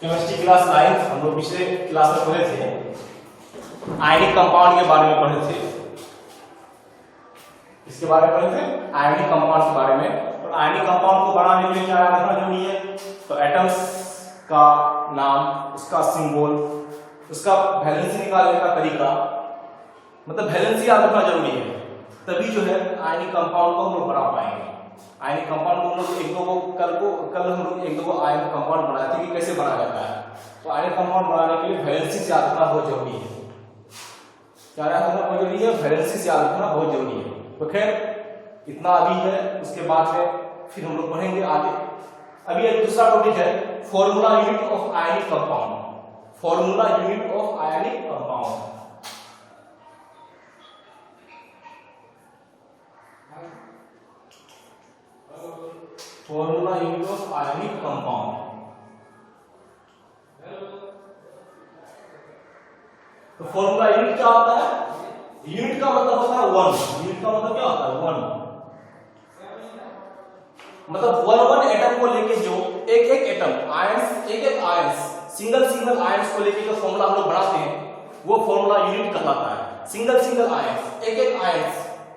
Chemistry class 9 हम लोग पिछले क्लास में पढ़े थे, आयनिक कंपाउंड के बारे में पढ़े थे। इसके बारे में पढ़े थे आयनिक कंपाउंड के बारे में। और आयनिक कंपाउंड को बनाने के लिए क्या याद रखना जरूरी है? तो एटम्स का नाम, उसका सिंबल, उसका वैलेंसी निकालने का तरीका, मतलब वैलेंसी याद रखना जरूरी है, तभी जो है आयनिक कंपाउंड को हम लोग बना पाएंगे। आयनिक कंपाउंड को हम लोग एक दो को कल हम लोग एक दो को आयनिक कंपाउंड बनाए थे कि कैसे बनाया जाता है। तो आयनिक कंपाउंड बनाने के लिए वैलेंसी से याद रखना बहुत जरूरी है। क्या याद रखना बहुत जरूरी है? वैलेंसी से याद रखना बहुत जरूरी है। तो खैर इतना अभी है, उसके बाद में फिर हम लोग पढ़ेंगे आगे। अभी एक दूसरा टॉपिक है formula unit of ionic compound. Formula unit of ionic compound. Formula unit of ionic compound. तो फॉर्मूला यूनिट क्या होता है? यूनिट का मतलब होता है वन। यूनिट का मतलब क्या होता है? वन। मतलब वन एटम को लेके जो एक एटम आयंस, एक आयंस, सिंगल आयंस को लेके जो फॉर्मूला हम लोग बनाते हैं वो फॉर्मूला यूनिट कहलाता है। सिंगल आयंस, एक आयंस,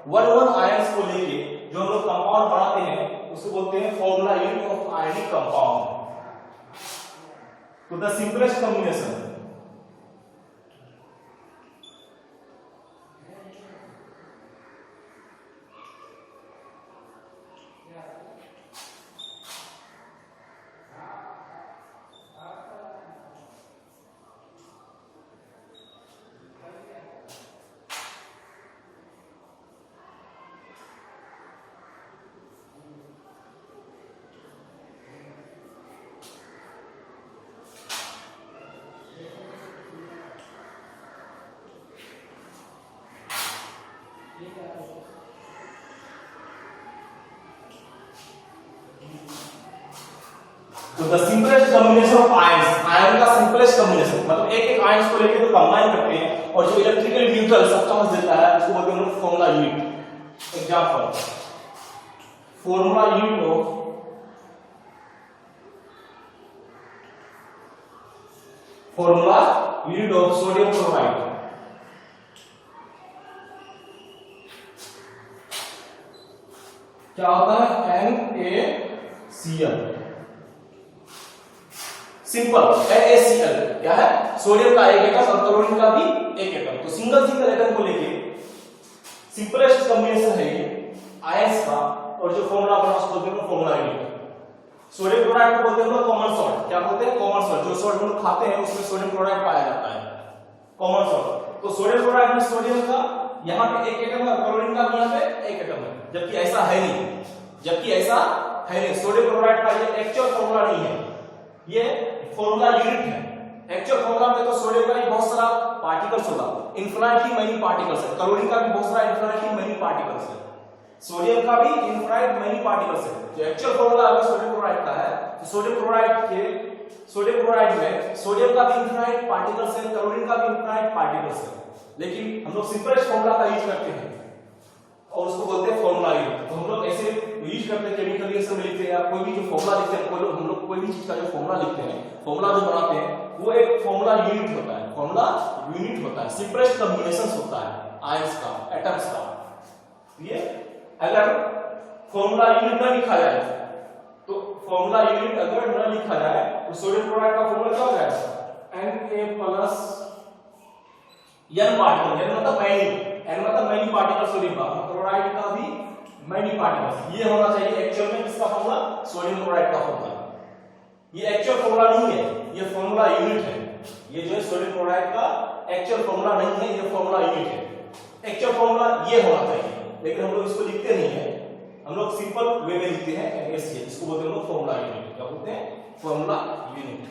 वन आयंस को लेके जो हम लोग कंपाउंड बनाते हैं उसको बोलते हैं formula unit of ionic compound. तो द सिंपलेस्ट कॉम्बिनेशन, तो the simplest combination of ions, ion का सिंपलेस्ट कॉम्बिनेशन मतलब एक आयंस को लेकर जो कंबाइन करते हैं और जो इलेक्ट्रिकल न्यूट्रल सब्सटेंस देता है उसको बोलते हैं formula unit. Example, formula unit of sodium chloride. क्या होता है? NaCl। सिंपल NaCl क्या है? सोडियम का एक एटम और क्लोरीन का भी एक एटम। तो सिंगल एटम को लेके सिंपलेस्ट कॉम्बिनेशन है ये आयंस का, और जो फॉर्मूला बना उसको बोलते हैं फॉर्मूला यूनिट। सोडियम क्लोराइड को बोलते हैं कॉमन सॉल्ट। क्या बोलते हैं? Common salt. जो सॉल्ट हम लोग खाते हैं उसमें सोडियम क्लोराइड पाया जाता है, कॉमन सॉल्ट। तो सोडियम क्लोराइड में सोडियम का यहाँ पे एक एटम है, क्लोरीन का भी यहाँ पे एक एटम है, जबकि ऐसा है नहीं। सोडियम क्लोराइड का ये एक्चुअल फॉर्मूला नहीं है, ये फॉर्मूला यूनिट है। एक्चुअल फॉर्मूला में तो सोडियम का भी बहुत सारा पार्टिकल्स होगा, इनफिनिटली मेनी पार्टिकल्स है। क्लोरीन का भी बहुत सारा इनफिनिटली मेनी पार्टिकल्स है। सोडियम का भी इनफिनिट मेनी पार्टिकल्स है। जो एक्चुअल फॉर्मूला अगर सोडियम क्लोराइड का है तो सोडियम क्लोराइड में सोडियम का भी इनफिनिट पार्टिकल्स है, क्लोरीन का भी इनफिनिट पार्टिकल्स है। लेकिन हम लोग सिंपलेस्ट फॉर्मूला का यूज करते हैं और उसको बोलते हैं फॉर्मूला यूनिट। तो हम लोग ऐसे यूज करते हैं, केमिकल रिएक्शन में लिखते हैं या कोई भी जो फॉर्मूला लिखते हैं, हम लोग कोई भी चीज का जो फॉर्मूला लिखते हैं, फॉर्मूला जो बनाते हैं वो एक फॉर्मूला यूनिट होता है। फॉर्मूला यूनिट होता है, सिंपलेस्ट कॉम्बिनेशन होता है आयंस का, एटम्स का। ये अगर फॉर्मूला यूनिट न लिखा जाए तो फॉर्मूला यूनिट अगर न लिखा जाए तो सोडियम क्लोराइड का फॉर्मूला क्या हो जाएगा? Na n पार्टिकल, n मतलब मैनी, n मतलब मैनी पार्टिकल सोडियम का, क्लोराइड का भी मैनी पार्टिकल्स। ये होना चाहिए एक्चुअल में किसका फॉर्मूला? सोडियम क्लोराइड का फॉर्मूला। ये एक्चुअल फॉर्मूला नहीं है, ये फॉर्मूला यूनिट है। ये जो है सोडियम क्लोराइड का एक्चुअल फॉर्मूला नहीं है, ये फॉर्मूला यूनिट है। एक्चुअल फॉर्मूला ये होना चाहिए, लेकिन हम लोग इसको लिखते नहीं है, हम लोग सिंपल वे में लिखते हैं NaCl। इसको बोलते हैं फॉर्मूला यूनिट। क्या बोलते हैं? Formula unit.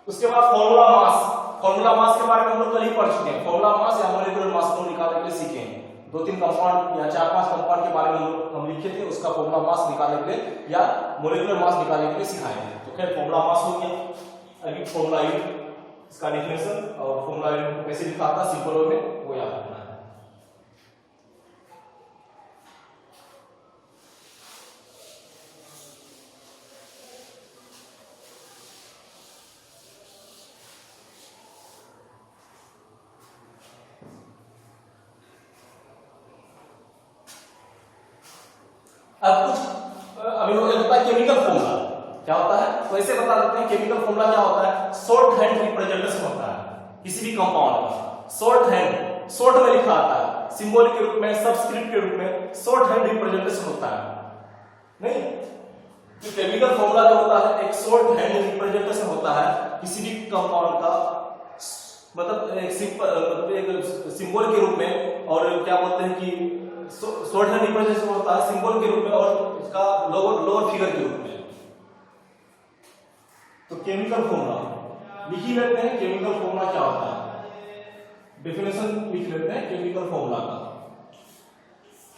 उसके बाद फॉर्मूला मास के बारे में हम लोग कल ही पढ़ चुके हैं। फॉर्मूला मास या मॉलिक्यूलर मास को निकालने के लिए सीखे हैं। 2-3 कंपाउंड या 4-5 कंपाउंड के बारे में हम लिखे थे, उसका फॉर्मूला मास निकालने के लिए या मॉलिक्यूलर मास निकालने के लिए सिखाए थे। तो खैर फॉर्मूला मास हो गया। अभी फॉर्मूला यूनिट, इसका डेफिनेशन और फॉर्मूला यूनिट को कैसे लिखा था सिंपल वे में वो याद रखना है। अब कुछ अमीनो एसिड होता है केमिकल फॉर्मूला क्या होता है, तो ऐसे बता देते हैं केमिकल फॉर्मूला क्या होता है, शॉर्ट हैंड रिप्रेजेंटेशन होता है किसी भी कंपाउंड का। शॉर्ट हैंड, शॉर्ट में लिखा आता है सिंबल के रूप में, सबस्क्रिप्ट के रूप में शॉर्ट हैंड रिप्रेजेंटेशन होता है। नहीं, तो केमिकल फॉर्मूला जो होता है एक शॉर्ट हैंड रिप्रेजेंटेशन होता है किसी भी कंपाउंड का, मतलब एक सिंबल के रूप में, और क्या बोलते हैं कि शॉर्ट हैंड रिप्रेजेंटेशन होता है सिंबल के रूप में और इसका लोअर फिगर के रूप में। तो केमिकल फॉर्मूला लिख ही लेते हैं, केमिकल फॉर्मूला क्या होता है, डेफिनेशन लिख लेते हैं केमिकल फॉर्मूला का।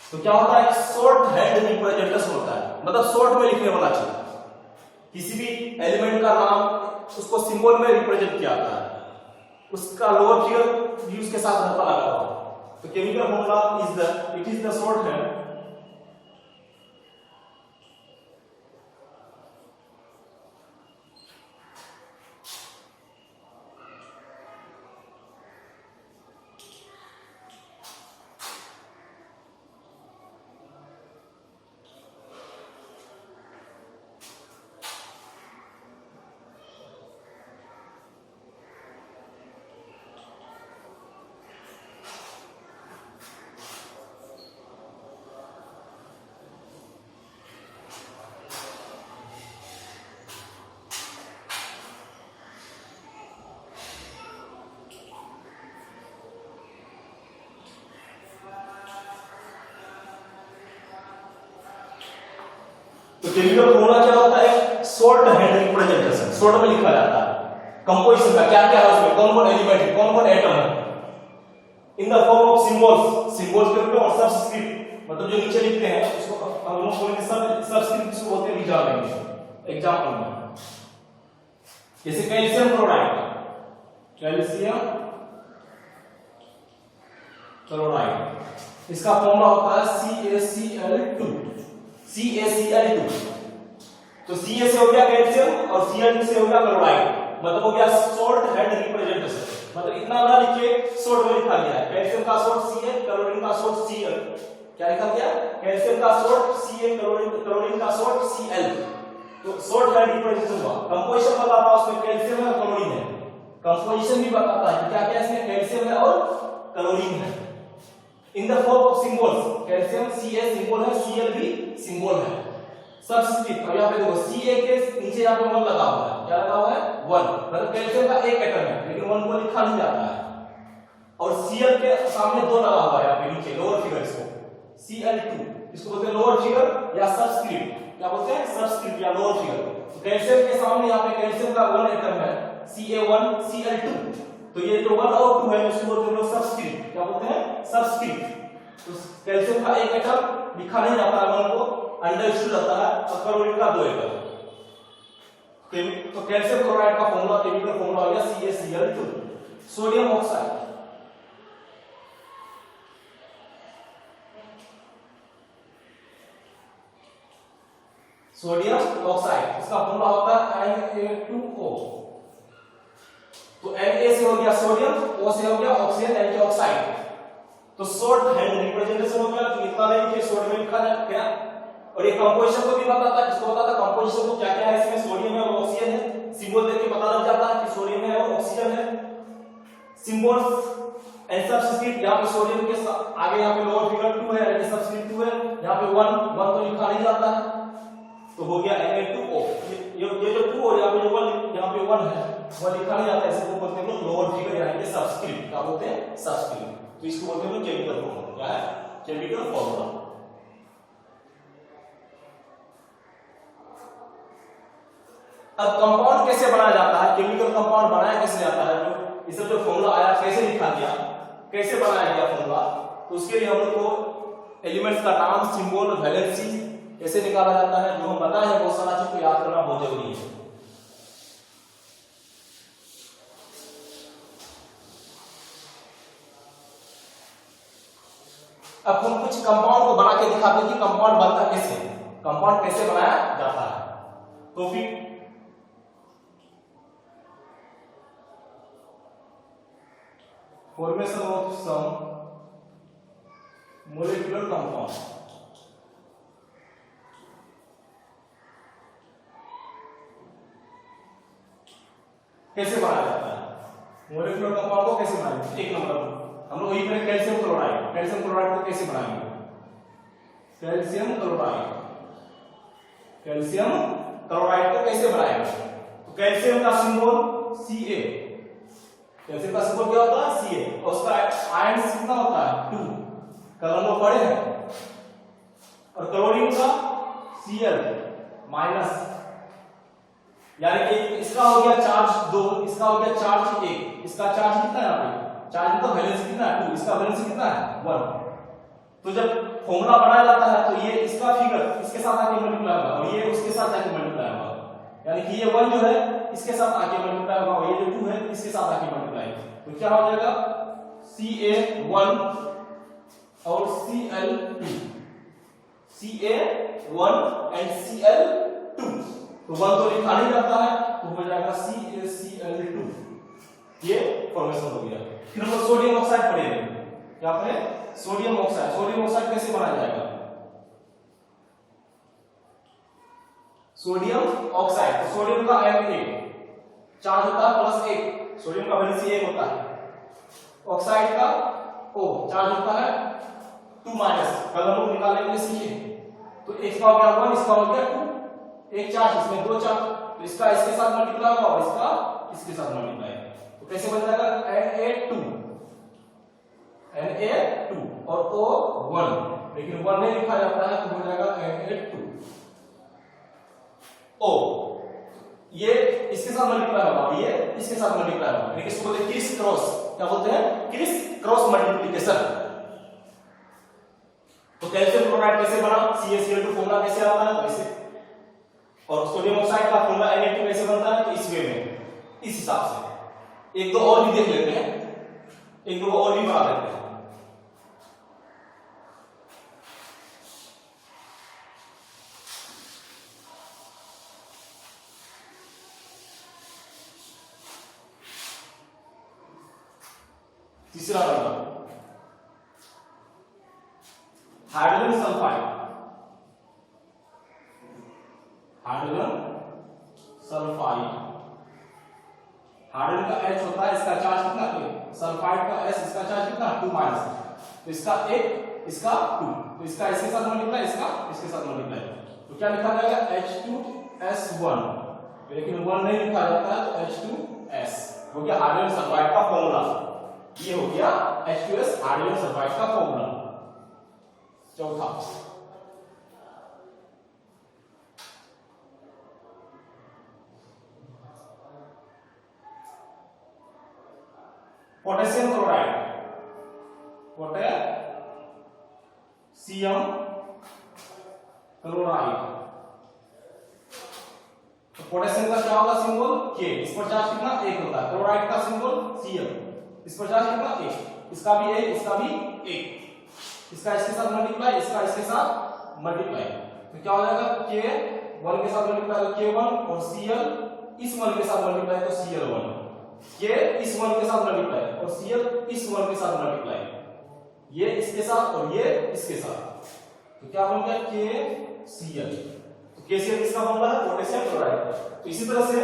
तो क्या होता है, शॉर्ट हैंड रिप्रेजेंटेशन होता है, मतलब शॉर्ट में लिखने वाला चीज, किसी भी एलिमेंट का नाम उसको सिंबल में रिप्रेजेंट किया जाता है, उसका लोअर फिगर भी उसके साथ रहता लगा हुआ। तो chemical formula it is the short hand तो केमिकल फॉर्मूला क्या होता है, शॉर्ट हैंड रिप्रेजेंटेशन, शॉर्ट में लिखा जाता है कंपोजिशन का, क्या क्या है उसमें, कौन कौन एलिमेंट है, कौन कौन एटम है, in the form of symbols, symbols के रूप में, और सबस्क्रिप्ट, मतलब जो नीचे लिखते हैं उसको हम लोग बोलेंगे सबस्क्रिप्ट, इसको बोलते हैं विचार लेंगे एग्जांपल में, जैसे कैल्शियम क्लोराइड, कैल्शियम क्लोराइड, इसका फॉर्मूला होता है CaCl2, CaCl2। तो Ca से हो गया कैल्शियम और Cl2 से हो गया क्लोराइड, मतलब हो गया शॉर्ट हैंड रिप्रेजेंटेशन, मतलब इतना ना लिखे, शॉर्ट में लिखा गया है, कैल्शियम का शॉर्ट Cl, क्लोरीन का शॉर्ट Cl, क्या लिखा गया, कैल्शियम का शॉर्ट Ca, क्लोरीन का शॉर्ट Cl, तो शॉर्ट हैंड रिप्रेजेंटेशन हुआ। कंपोजिशन बताता है उसमें कैल्शियम है और क्लोरीन है, कंपोजिशन भी बताता है क्या क्या इसमें कैल्शियम है और क्लोरीन है। In the form of symbols, calcium Ca symbol है, Cl भी सिंबल है। सबस्क्रिप्ट, अब यहाँ पे देखो Ca के नीचे यहाँ पे 1 लगा हुआ है, क्या लगा हुआ है 1, मतलब कैल्शियम का एक एटम है लेकिन 1 को लिखा नहीं जाता है, और Cl के सामने 2 लगा हुआ है यहाँ पे नीचे लोअर फिगर, इसको Cl2, इसको बोलते हैं लोअर फिगर या सबस्क्रिप्ट, क्या बोलते हैं सबस्क्रिप्ट या लोअर फिगर। तो कैल्शियम के सामने यहाँ पे कैल्शियम का 1 एटम है Ca1 Cl2, तो ये जो 1 और 2 है उसको बोलते हैं सबस्क्रिप्ट, क्या बोलते हैं सबस्क्रिप्ट। तो कैल्शियम का एक एटम लिखा नहीं जाता है, 1 को अंडरस्टूड रहता है, और क्लोरीन का 2 एटम। तो कैल्शियम क्लोराइड का फॉर्मूला, केमिकल फॉर्मूला हो गया CaCl2। Sodium oxide, sodium oxide, इसका फॉर्मूला होता है Na2O। तो Na से हो गया सोडियम, O से हो गया ऑक्सीजन, N के ऑक्साइड, तो शॉर्ट हैंड रिप्रेजेंटेशन हो गया, तो इतना नहीं कि शॉर्ट में लिखा जाए क्या, और ये कंपोजिशन को भी बताता है, किसको बताता है, कंपोजिशन को क्या क्या है इसमें, सोडियम है और ऑक्सीजन है, सिंबल देख के पता लग जाता है कि सोडियम है और ऑक्सीजन है। सिंबल्स एंड सबस्क्रिप्ट, यहाँ पे सोडियम के आगे यहाँ पे लोअर फिगर 2 है, यानी सबस्क्रिप्ट 2 है, यहाँ पे 1 तो लिखा नहीं जाता है, तो हो गया Na2O। ये जो 2 और यहाँ पे जो 1 है वो लिखा नहीं जाता है, इसको बोलते हैं लोअर फिगर यानी कि सबस्क्रिप्ट, क्या बोलते हैं सबस्क्रिप्ट, तो इसको बोलते हैं केमिकल फॉर्मूला, क्या है केमिकल फॉर्मूला। अब कंपाउंड कैसे बनाया जाता है, केमिकल कंपाउंड बनाया कैसे जाता है, जो इसमें जो फॉर्मूला आया कैसे लिखा गया, कैसे बनाया गया फॉर्मूला, तो उसके लिए हम लोग को एलिमेंट्स का नाम, सिंबल, वैलेंसी कैसे निकाला जाता है, जो हम बताए हैं, बहुत सारा चीज को याद करना बहुत जरूरी है। अब हम कुछ कंपाउंड को बना के दिखाते हैं कि कंपाउंड बनता कैसे, कंपाउंड कैसे बनाया जाता है। तो फिर formation of some molecular compound, कैसे बनाया जाता है, मोलिकुलर कंपाउंड को कैसे बनाएंगे। एक नंबर हम लोग वही करें कैल्शियम क्लोराइड। कैल्शियम क्लोराइड को कैसे बनाएंगे, कैल्शियम क्लोराइड, कैल्शियम क्लोराइड को कैसे बनाएंगे। तो कैल्शियम का सिंबल Ca, कैल्शियम का सिंबल क्या होता है Ca, और उसका आयन कितना होता है 2, कल हम लोग पढ़े हैं। और क्लोरीन का Cl माइनस, यानी कि इसका हो गया चार्ज 2, इसका हो गया चार्ज 1, इसका चार्ज कितना है यहाँ पे, चार्ज का वैलेंस कितना है 2, इसका वैलेंस कितना है 1। तो जब फॉर्मूला बनाया जाता है तो ये इसका फिगर इसके साथ आके मल्टीप्लाई होगा और ये उसके साथ आके मल्टीप्लाई होगा, यानी कि ये 1 जो है इसके साथ आके मल्टीप्लाई होगा और ये जो 2 है इसके साथ आके मल्टीप्लाई। तो क्या हो जाएगा Ca1 और Cl2, Ca1 एंड Cl2। तो 1 तो लिखा नहीं जाता है तो हो जाएगा CaCl2, ये फॉर्मेशन हो गया। फिर हम लोग सोडियम ऑक्साइड पढ़ेंगे। क्या पढ़े, सोडियम ऑक्साइड। सोडियम ऑक्साइड कैसे बनाया जाएगा, सोडियम ऑक्साइड। तो सोडियम का Na चार्ज होता है +1, सोडियम का वैलेंस 1 होता है। ऑक्साइड का O चार्ज होता है 2 माइनस, कल हम लोग निकालने के लिए सीखे। तो इसका हो गया 1, इसका हो गया 2, एक चार्ज इसमें 2 चार्ज, तो इसका इसके साथ मल्टीप्लाई होगा और इसका इसके साथ मल्टीप्लाई। तो कैसे बन जाएगा Na2 और O1, लेकिन 1 नहीं लिखा जाता है तो हो जाएगा Na2 O। ये इसके साथ मल्टीप्लाई होगा और ये इसके साथ मल्टीप्लाई होगा, लेकिन इसको बोलते हैं क्रिस क्रॉस। क्या बोलते हैं, क्रिस क्रॉस मल्टीप्लिकेशन। तो कैल्शियम क्लोराइड कैसे बना, CaCl2 फॉर्मूला कैसे आता है वैसे, और सोडियम ऑक्साइड का फॉर्मूला Na2 कैसे बनता है, तो इस वे में, इस हिसाब से। एक दो और भी देख लेते हैं, एक दो और भी बना लेते हैं। तीसरा number hydrogen sulphide. Hydrogen sulphide, hydrogen का H होता है, इसका चार्ज कितना है, सल्फाइड का S, इसका चार्ज कितना 2 माइनस, तो इसका 1, इसका 2, तो इसका इसके साथ मल्टीप्लाई, इसका इसके साथ मल्टीप्लाई। तो क्या लिखा जाएगा H2S1, लेकिन 1 नहीं लिखा जाता है तो H2S हो गया हाइड्रोजन सल्फाइड का फॉर्मूला। ये हो गया H2S हाइड्रोजन सल्फाइड का फॉर्मूला। चौथा पोटेशियम क्लोराइड, पोटेशियम क्लोराइड। तो पोटेशियम का क्या होगा सिंबल K, इस पर चार्ज कितना 1 होता है। क्लोराइड का सिंबल Cl, इस पर चार्ज कितना 1, इसका भी 1, इसका भी 1, इसका इसके साथ मल्टीप्लाई, इसका इसके साथ मल्टीप्लाई। तो क्या हो जाएगा K 1 के साथ मल्टीप्लाई तो K1 और Cl इस 1 के साथ मल्टीप्लाई तो Cl1, K इस 1 के साथ मल्टीप्लाई और Cl इस 1 के साथ मल्टीप्लाई, ये इसके साथ और ये इसके साथ, तो क्या बन गया KCl। तो KCl किसका फॉर्मूला है, पोटेशियम क्लोराइड। तो इसी तरह से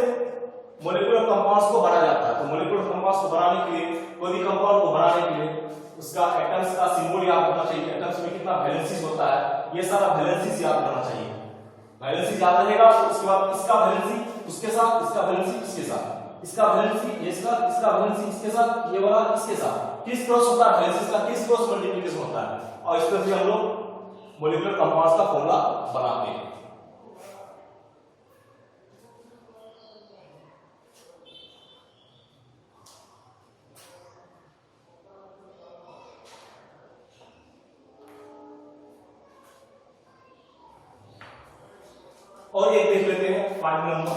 मॉलिक्यूलर कंपाउंड्स को बनाया जाता है। तो मॉलिक्यूलर कंपाउंड्स को बनाने के लिए, कोई भी कंपाउंड को बनाने के लिए उसका एटम्स का सिंबल याद होना चाहिए, एटम्स में कितना वैलेंसीज होता है, ये सारा वैलेंसीज याद रहना चाहिए। वैलेंसीज याद रहेगा तो उसके बाद इसका वैलेंसी उसके साथ, इसका वैलेंसी इसके साथ, इसका वैलेंसी इसका वैलेंसी इसके साथ, ये वाला इसके साथ, किस क्रॉस होता है वैलेंसीज का, किस क्रॉस मल्टीप्लिकेशन होता है, और इस तरह से हम लोग मॉलिक्यूलर कंपाउंड्स का फॉर्मूला बनाते हैं। और एक देख लेते हैं 5 number,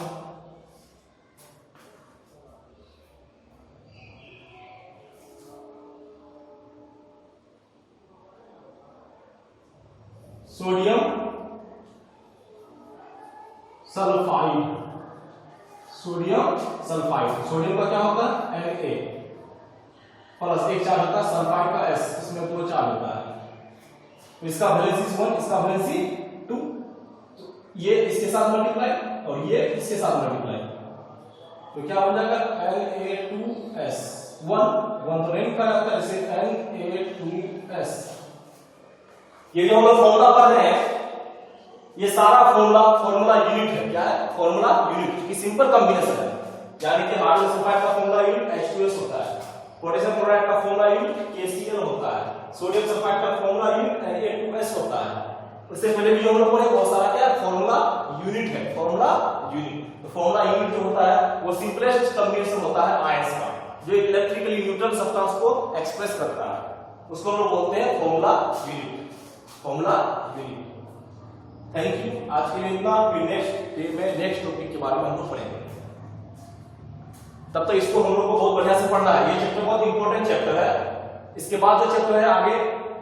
sodium sulphide. Sodium sulphide, sodium का क्या होता है Na प्लस 1 चार्ज होता है, सल्फाइड का S, इसमें 2 चार्ज होता है। तो इसका वैलेंसी 1, इसका वैलेंसी 2, ये इसके साथ मल्टीप्लाई और ये इसके साथ मल्टीप्लाई, तो क्या बन जाएगा Na2S 1 तो नहीं निकाला था, इसे Na2S। ये जो हम लोग फॉर्मूला पढ़ रहे हैं ये सारा फॉर्मूला यूनिट है। क्या है? फॉर्मूला यूनिट की सिंपल कॉम्बिनेशन है, यानी कि हाइड्रोजन सल्फाइड का फॉर्मूला यूनिट H2S होता है, पोटेशियम क्लोराइड का फॉर्मूला यूनिट KCl होता है, सोडियम सल्फाइड का फॉर्मूला यूनिट Na2S होता है। उससे पहले भी जो हम लोग पढ़े बहुत सारा क्या फॉर्मूला यूनिट है, फॉर्मूला यूनिट। तो फॉर्मूला यूनिट जो होता है वो सिंपलेस्ट कॉम्बिनेशन होता है आयंस का, जो इलेक्ट्रिकली न्यूट्रल सब्सटेंस को एक्सप्रेस करता है, उसको हम लोग बोलते हैं formula unit, formula unit. Thank you, आज के लिए इतना, फिर नेक्स्ट टॉपिक के बारे में हम लोग पढ़ेंगे। तब तक इसको हम लोग को बहुत बढ़िया से पढ़ना है, ये चैप्टर बहुत इंपॉर्टेंट चैप्टर है। इसके बाद जो चैप्टर है आगे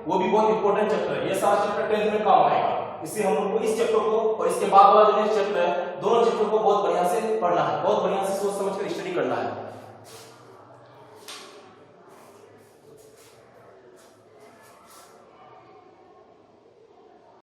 वो भी बहुत इंपॉर्टेंट चैप्टर है, ये सारा चैप्टर 10th में काम आएगा। इससे हम लोग को इस चैप्टर को और इसके बाद वाला जो नेक्स्ट चैप्टर है, दोनों चैप्टर को बहुत बढ़िया से पढ़ना है, बहुत बढ़िया से सोच समझ कर स्टडी करना है।